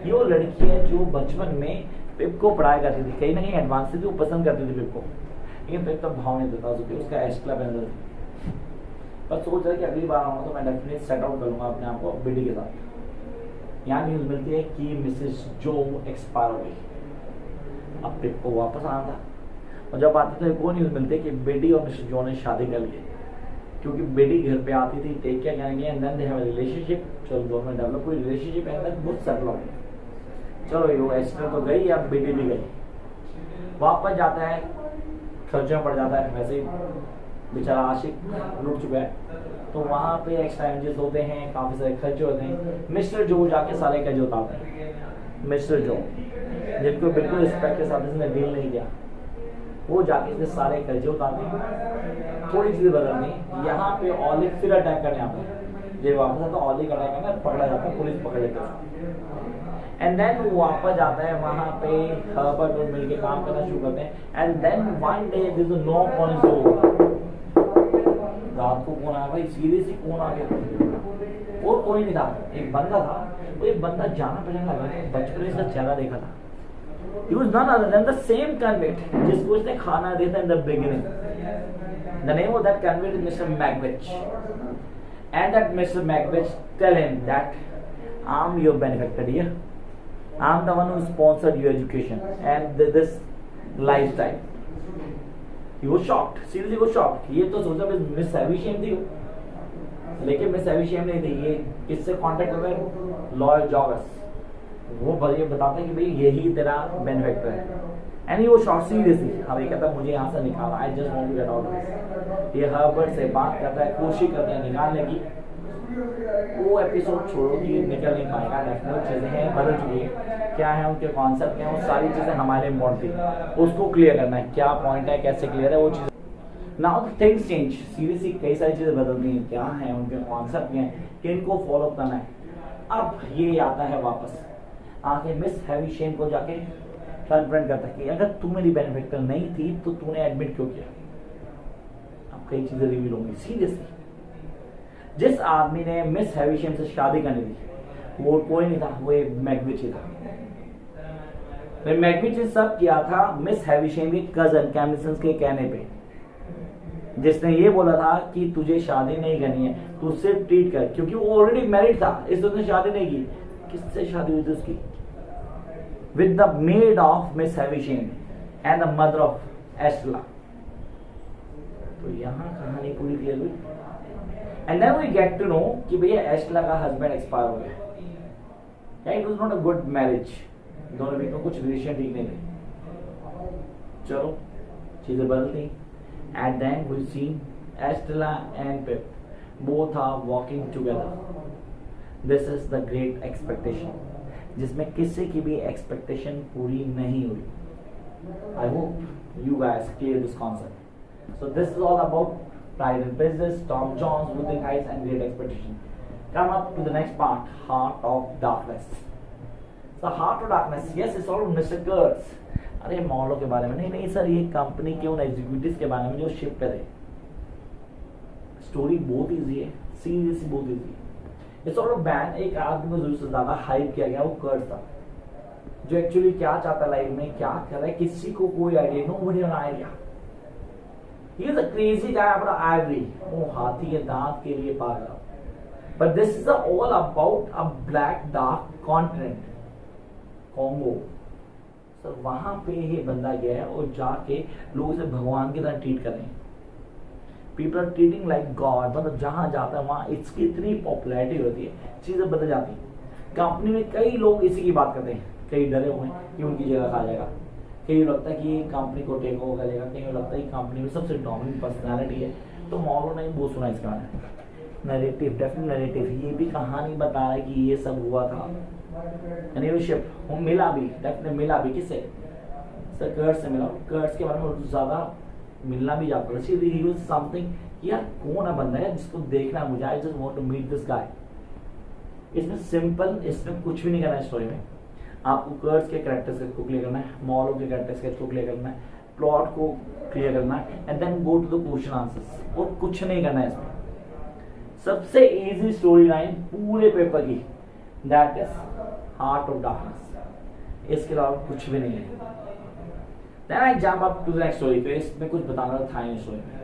ये वो लड़की है जो बचपन में पिप को पढ़ाया करती थी, कहीं ना कहीं एडवांस थी, वो पसंद करती थी पिप को, लेकिन पिप तब भाव नहीं देता उसका एस्ला पहन थी। पर सोच रहा है कि अगली बार आऊंगा तो मैं डेफिनेटली सेट आउट करूंगा अपने आप को बेटी के साथ। यहाँ न्यूज मिलती है कि मिसेस जो एक्सपायर हो गई। अब पिप को वापस आना था, और जब आते थे वो न्यूज मिलती है कि बेटी और मिसेस जो ने शादी कर ली, क्योंकि बेटी घर पे आती थी, टेक केयर करेंगे, and then they have a relationship. चलो दोनों में डेवलप हुई रिलेशनशिप, एंड देन बहुत सेटल हो गए। चलो ये एस्टर तो गई, अब बेटी भी गई। वापस जाता है, खर्चे में पड़ जाता है, वैसे ही बेचारा आशिक लुट चुका है, तो वहाँ पे एक्स्ट्रा एमजेस होते हैं, काफी सारे खर्चे होते हैं। मिस्टर जो जाके सारे कर्जे उतारते हैं। मिस्टर जो, जिनको बिल्कुल रिस्पेक्ट के साथ इसने डील नहीं किया, वो जाके इसके सारे कर्जे उतारते हैं। थोड़ी चीजें बदलनी, यहाँ पे ऑलिव फिर अटैक करने आता है। जब वापस आता है ऑलिव अटैक करना, पकड़ा जाता है, पुलिस पकड़ लेती है। एंड देन वो वापस जाता है वहां पे, हर्बर्ट और मिलके काम करना शुरू करते हैं। And then one day there is no कॉन डोर, रात को कौन आया भाई, सीरियसली कौन आ गया, और कोई नहीं था, एक बंदा था। वो एक बंदा जाना पहचाना लगा, बचपन में इसका चेहरा देखा था। He was none other than the same convict जिसको इसने खाना दिया था in the beginning. The name of that convict is Mr. Magwitch. And that Mr. Magwitch tell him that I'm your benefactor here. I'm the one who sponsored your education and this lifestyle. He was shocked. Seriously, he was shocked. ये तो सोचा miss हैविशेम थी, लेकिन miss हैविशेम नहीं थी। ये किससे contact कर रहे हैं? Lawyer joggers. वो ये बताता है कि भाई यही तेरा बेनिफिक्टर है। एंड ही वो शॉर्ट सीरियसली, अब ये कहता है मुझे यहाँ से निकाला, I just want to get out of this. ये हर्बर्ट से बात करता है, कोशिश करते हैं निकालने की। वो एपिसोड छोड़ो कि निकल नहीं पाएगा, डेफिनेट चीजें हैं, बदल चुकी है, क्या है उनके कॉन्सेप्ट क्या है, वो सारी चीजें हमारे इम्पोर्टेंट थी, उसको क्लियर करना है, क्या पॉइंट है, कैसे क्लियर है वो चीज़। नाउ थिंग्स चेंज, सीरियसली कई सारी चीजें बदलती हैं, क्या है उनके कॉन्सेप्ट क्या है, किनको फॉलो करना है। अब ये आता है वापस आके मिस हैविशेम को जाके कन्फ्रंट करता है कि अगर तू मेरी बेनिफिक्टर नहीं थी तो तूने एडमिट क्यों किया। अब कई चीजें रिवील होंगी। सीरियसली जिस आदमी ने मिस हैविशेम से शादी करनी थी वो कोई नहीं था, वो मैगविच ही था। मैगविच ने सब किया था मिस हैविशेम के कजन कैमिसन के कहने पे, जिसने ये बोला था कि तुझे शादी नहीं करनी है, तू सिर्फ ट्रीट कर, क्योंकि वो ऑलरेडी मैरिड था, इसलिए उसने शादी नहीं की। किससे शादी हुई थी उसकी? With the maid of Miss Havisham and the mother of Estella. तो यहां कहानी पूरी क्लियर हुई। And then we get to know कि भैया एस्ला का हस्बैंड एक्सपायर हो गया। It was not a good marriage, दोनों बीच में कुछ रिलेशन ठीक नहीं थे। चलो चीजें बदलती। And then we see Estella and Pip both are walking together. This is the great expectation, जिसमें किसी की भी एक्सपेक्टेशन पूरी नहीं हुई। I hope you guys clear this concept. So this is all about Pride and Prejudice, Tom Jones, Wuthering Heights, and Great Expectation. Come up to the next part, Heart of Darkness. So Heart of Darkness, yes, it's all Mr. Kurtz. अरे मॉलों के बारे में नहीं sir, ये company के उन executives के बारे में जो शिप पे थे। स्टोरी बहुत इजी है, सीरियसली बहुत इजी है। इट्स ऑल बैन, एक आदमी को जरूर से ज्यादा हाइप किया गया, वो कर्ट था, जो एक्चुअली क्या चाहता है लाइफ में, क्या कर रहा है, किसी को कोई idea, nobody an idea. He is a crazy guy about ivory. वो हाथी के दांत के लिए पागल। But this is all about a black dark continent, Congo. Sir वहां पे ये बंदा गया है और जाके लोग इसे भगवान की तरह ट्रीट कर रहे हैं। People are treating like God. मतलब जहां जाता है वहां इसकी इतनी पॉपुलैरिटी होती है, चीजें बदल जाती हैं। कंपनी में कई लोग इसी की बात करते हैं, कई डरे हुए हैं कि उनकी जगह खा जाएगा, कहीं लगता है कि ये कंपनी को टेक ओवर करेगा, कहीं लगता है कि कंपनी में सबसे डोमिनेंट पर्सनालिटी है। तो मॉलो ने वो सुना इसका नैरेटिव, डेफिनेट नैरेटिव, ये भी कहानी बता रहा है कि ये सब हुआ था। शिप मिला भी, डेफिनेट मिला भी, किससे? सर कर्ट्स से मिला। कर्ट्स के बारे में ज्यादा मिलना भी जाता है। समथिंग यार कौन है बंदा है जिसको देखना मुझे, I just want to meet this guy. इसमें सिंपल, इसमें कुछ भी नहीं करना है स्टोरी में। आपको कर्ट्स के कैरेक्टर स्केच को क्लियर करना है, मॉलो के कैरेक्टर स्केच को क्लियर करना है, प्लॉट को क्लियर करना है, and then go to the question answers. और कुछ नहीं करना है इसमें। सबसे इजी स्टोरी लाइन पूरे पेपर की, that is heart of darkness. इसके अलावा कुछ भी नहीं है। Then I jump up to the next story. पे इसमें कुछ बताना था इन स्टोरी में,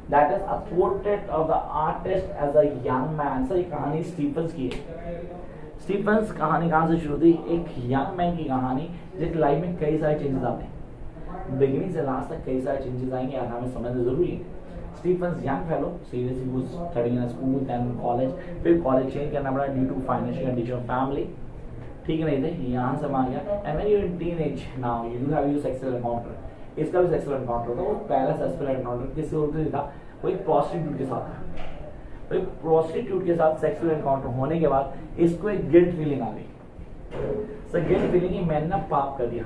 that is a portrait of the artist as a young man. Sir ये कहानी स्टीफन्स की है। स्टीफन्स कहानी कहाँ से शुरू हुई? एक यंग मैन की कहानी जिसकी लाइफ में कई सारे चेंजेस आते हैं, बिगिनिंग से लास्ट तक कई सारे चेंजेस आएंगे, यार हमें समझना जरूरी है। Stephen's young fellow, seriously was studying in school, then college, फिर कॉलेज चेंज करना पड़ा due to financial condition of family, ठीक नहीं थे, यहाँ से वहाँ गया। And when you in teenage now you have your sexual encounter. इसका भी सेक्सुअल एनकाउंटर था। वो पहला सेक्सुअल एनकाउंटर किसी और से था, वो एक प्रोस्टिट्यूट के साथ था। तो प्रोस्टिट्यूट के साथ सेक्सुअल एनकाउंटर होने के बाद इसको एक गिल्ट फीलिंग आ गई। सर गिल्ट फीलिंग कि मैंने ना पाप कर दिया,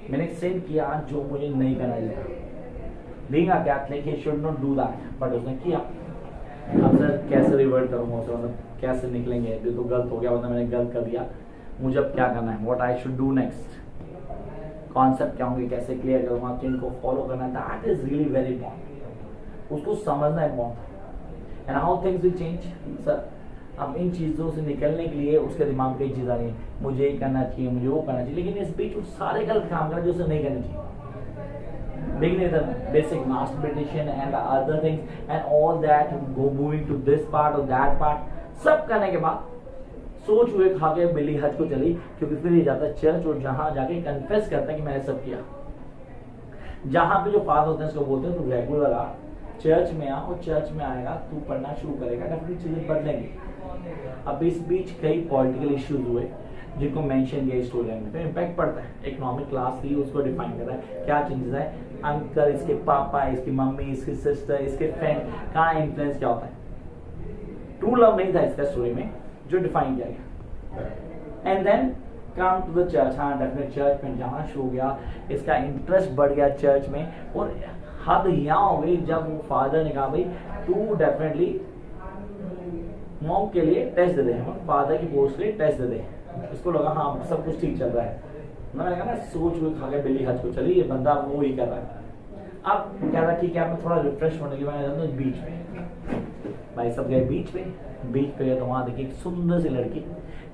मैंने सिन किया जो मुझे नहीं करना चाहिए। Being a Catholic he should not do that, but उसने किया। अब सर कैसे रिवर्ट करूंगा उसे, मतलब कैसे निकलेंगे, ये तो गलत हो गया, वरना मैंने गलत कर दिया, मुझे अब क्या करना है, what I should do next, concept क्या होंगे, कैसे क्लियर करूंगा, किनको फॉलो करना है, that is really very important, उसको समझना important. And how things will change sir, अब इन चीज़ों से निकलने के लिए उसके दिमाग में कई चीज़ आ रही है, मुझे ये करना चाहिए, मुझे वो करना चाहिए, लेकिन इस बीच वो सारे गलत काम करना जो उसे नहीं करना चाहिए। beginning the basic masturbation and the other things and all that, go moving to this part or that part, सब करने के बाद सोच हुए खा के बिल्ली हज को चली, क्योंकि फिर ये जाता है चर्च और जहां जाके कन्फेस करता है कि मैंने सब किया। जहां पे जो फादर होते हैं उसको बोलते हैं तू रेगुलर आ, चर्च में आ, और चर्च में आएगा तू पढ़ना शुरू करेगा, डेफिनेटली चीजें बदलेंगी। अब इस बीच कई पॉलिटिकल इश्यूज हुए जिनको मेंशन किया स्टोरी में, तो इम्पैक्ट पड़ता है। इकोनॉमिक क्लास थी, उसको डिफाइन कर रहा है क्या चेंजेस है, अंकल, इसके पापा, इसकी मम्मी, इसकी सिस्टर, इसके फ्रेंड का इन्फ्लुएंस क्या होता है। ट्रू लव नहीं था इसका स्टोरी में जो डिफाइन किया गया। And then come to the church, हाँ डेफिनेट चर्च में जाना शुरू हो गया, इसका इंटरेस्ट बढ़ गया चर्च में, और हद यहाँ हो गई जब वो फादर ने कहा भाई तू डेफिनेटली मॉम के लिए टेस्ट दे दे, फादर की पोस्ट के लिए टेस्ट दे दे। इसको लगा हाँ सब कुछ ठीक चल रहा है, मैंने कहा ना सोच हुए खा के बिल्ली हज को चली, ये बंदा वो ही कर रहा है। अब क्या था ठीक है, मैं थोड़ा रिफ्रेश होने के बाद बीच में, भाई सब गए बीच पे गए तो वहां देखिए एक सुंदर सी लड़की,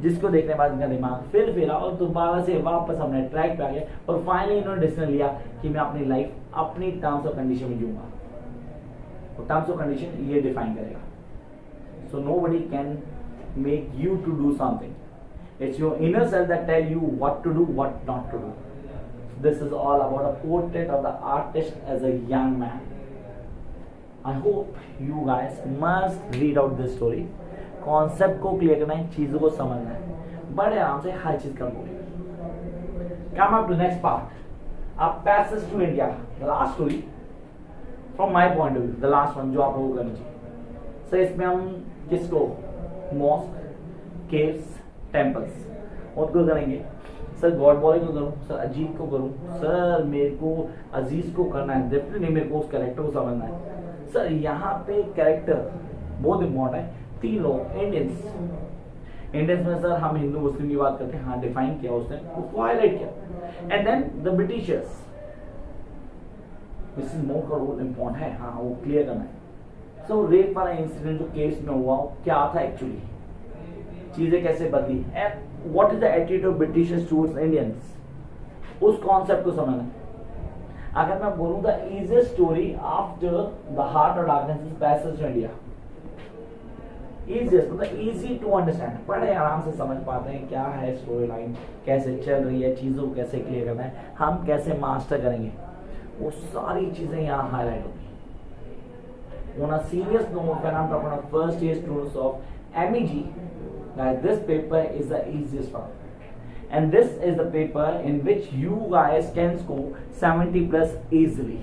जिसको देखने के बाद इनका दिमाग फिर फिरा और दोबारा से वापस अपने ट्रैक पे आ गया, और फाइनली इन्होंने डिसीजन लिया कि मैं अपनी लाइफ अपनी टर्म्स ऑफ कंडीशन में जीऊंगा, और टर्म्स ऑफ कंडीशन ये डिफाइन करेगा। So nobody can make you to do something, it's your inner self that tell you what to do, what not to do. This is all about a portrait of the artist as a young man. I hope you guys must read out this story. Concept को clear करना है, चीजों को समझना है, बड़े आराम से हर चीज कर लोगे। Come up to next part. A passage to India. The last story from my point of view, the last one जो आप लोगों को करनी चाहिए। सर इसमें हम किसको, मॉस्क, केव्स, टेम्पल्स उनको करेंगे। सर गॉड बॉय को करूं, सर अजीत को करूं, सर मेरे को अजीज को करना है, डेफिनेटली मेरे को उस कैरेक्टर को समझना है। सर यहाँ पे कैरेक्टर बहुत इंपॉर्टेंट है। तीन लोग इंडियंस में सर हम हिंदू मुस्लिम की बात करते हैं, हाँ डिफाइन किया उसने, उसको हाईलाइट किया। And then the Britishers, this is more का रोल इंपॉर्टेंट है, हाँ वो क्लियर करना है। सो रेप वाला इंसिडेंट जो केस में हुआ क्या था एक्चुअली, चीजें कैसे बदली, and what is the attitude of Britishers towards Indians, उस कॉन्सेप्ट को समझना है। अगर मैं बोलूं the easiest story after the heart of darkness is passage to India, easiest मतलब इजी टू अंडरस्टैंड, बड़े आराम से समझ पाते हैं क्या है स्टोरी लाइन, कैसे चल रही है, चीजों को कैसे क्लियर करना है, हम कैसे मास्टर करेंगे, वो सारी चीजें यहाँ हाईलाइट होती है। On a serious note, when I'm talking about first year students of MEG, guys, this paper is the easiest one, and this is the paper in which you guys can score 70 plus easily.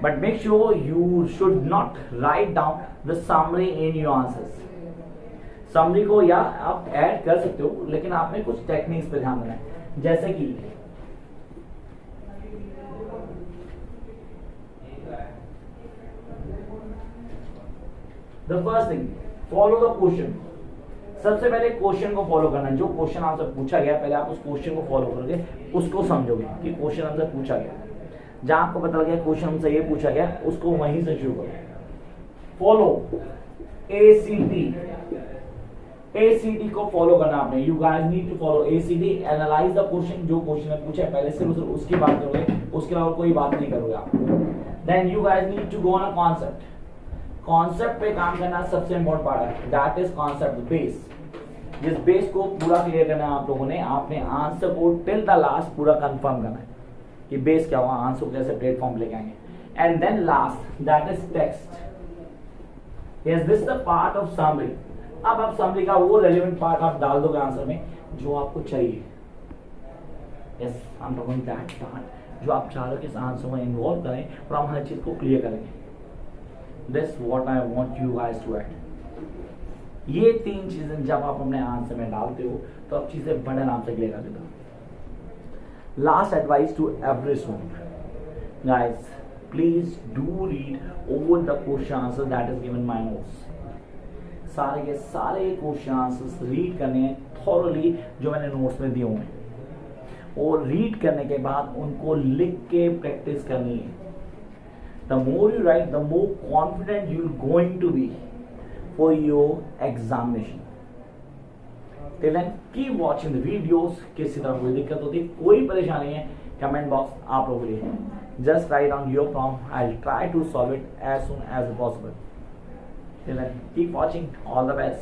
But make sure you should not write down the summary in your answers. Summary को या आप add कर सकते हो, लेकिन आपने कुछ techniques पे ध्यान देना है, जैसे कि the first thing, follow the question. सबसे पहले क्वेश्चन को फॉलो करना है, जो क्वेश्चन आपसे पूछा गया पहले आप उस क्वेश्चन को फॉलो करोगे, उसको समझोगे कि क्वेश्चन हमसे पूछा गया, जहां आपको पता लगे क्वेश्चन हमसे ये पूछा गया उसको वहीं से शुरू करो। फॉलो ACT को फॉलो करना आपने, you guys need to follow ACT, analyse the question, जो क्वेश्चन है पूछा है पहले सिर्फ उसकी बात करोगे, उसके अलावा कोई बात नहीं करोगे आप। Then you guys need to go on a concept, concept पे काम करना सबसे इंपॉर्टेंट पार्ट है, दैट इज कॉन्सेप्ट बेस। जिस बेस को पूरा क्लियर करना है आप लोगों ने, आपने आंसर को टिल द लास्ट पूरा कंफर्म करना है कि बेस क्या हुआ, आंसर को कैसे प्लेटफॉर्म लेके आएंगे। And then last that is text, yes this the part of summary. अब आप समरी का वो रेलेवेंट पार्ट आप डाल दोगे आंसर में जो आपको चाहिए, yes I am talking that part जो आप चाह रहे हो कि इस आंसर में इन्वॉल्व करें और हम हर चीज को क्लियर करेंगे। This what I want you guys to add. ये तीन चीजें जब आप अपने आंसर में डालते हो तो आप चीजें बड़े आराम से क्लियर कर देते हो। Last advice to every student, guys, please do read over the question answer that is given my notes. सारे के सारे क्वेश्चन आंसर्स रीड करने हैं थॉरली, जो मैंने नोट्स में दिए हुए हैं, और रीड करने के बाद उनको लिख के प्रैक्टिस करनी है. The more you write, the more confident you are going to be for your examination. Till then keep watching the videos. किसी तरह कोई दिक्कत होती है, कोई परेशानी है, कमेंट बॉक्स आप लोगों के लिए. Just write on your problem, I will try to solve it as soon as possible. Till then, keep watching. All the best.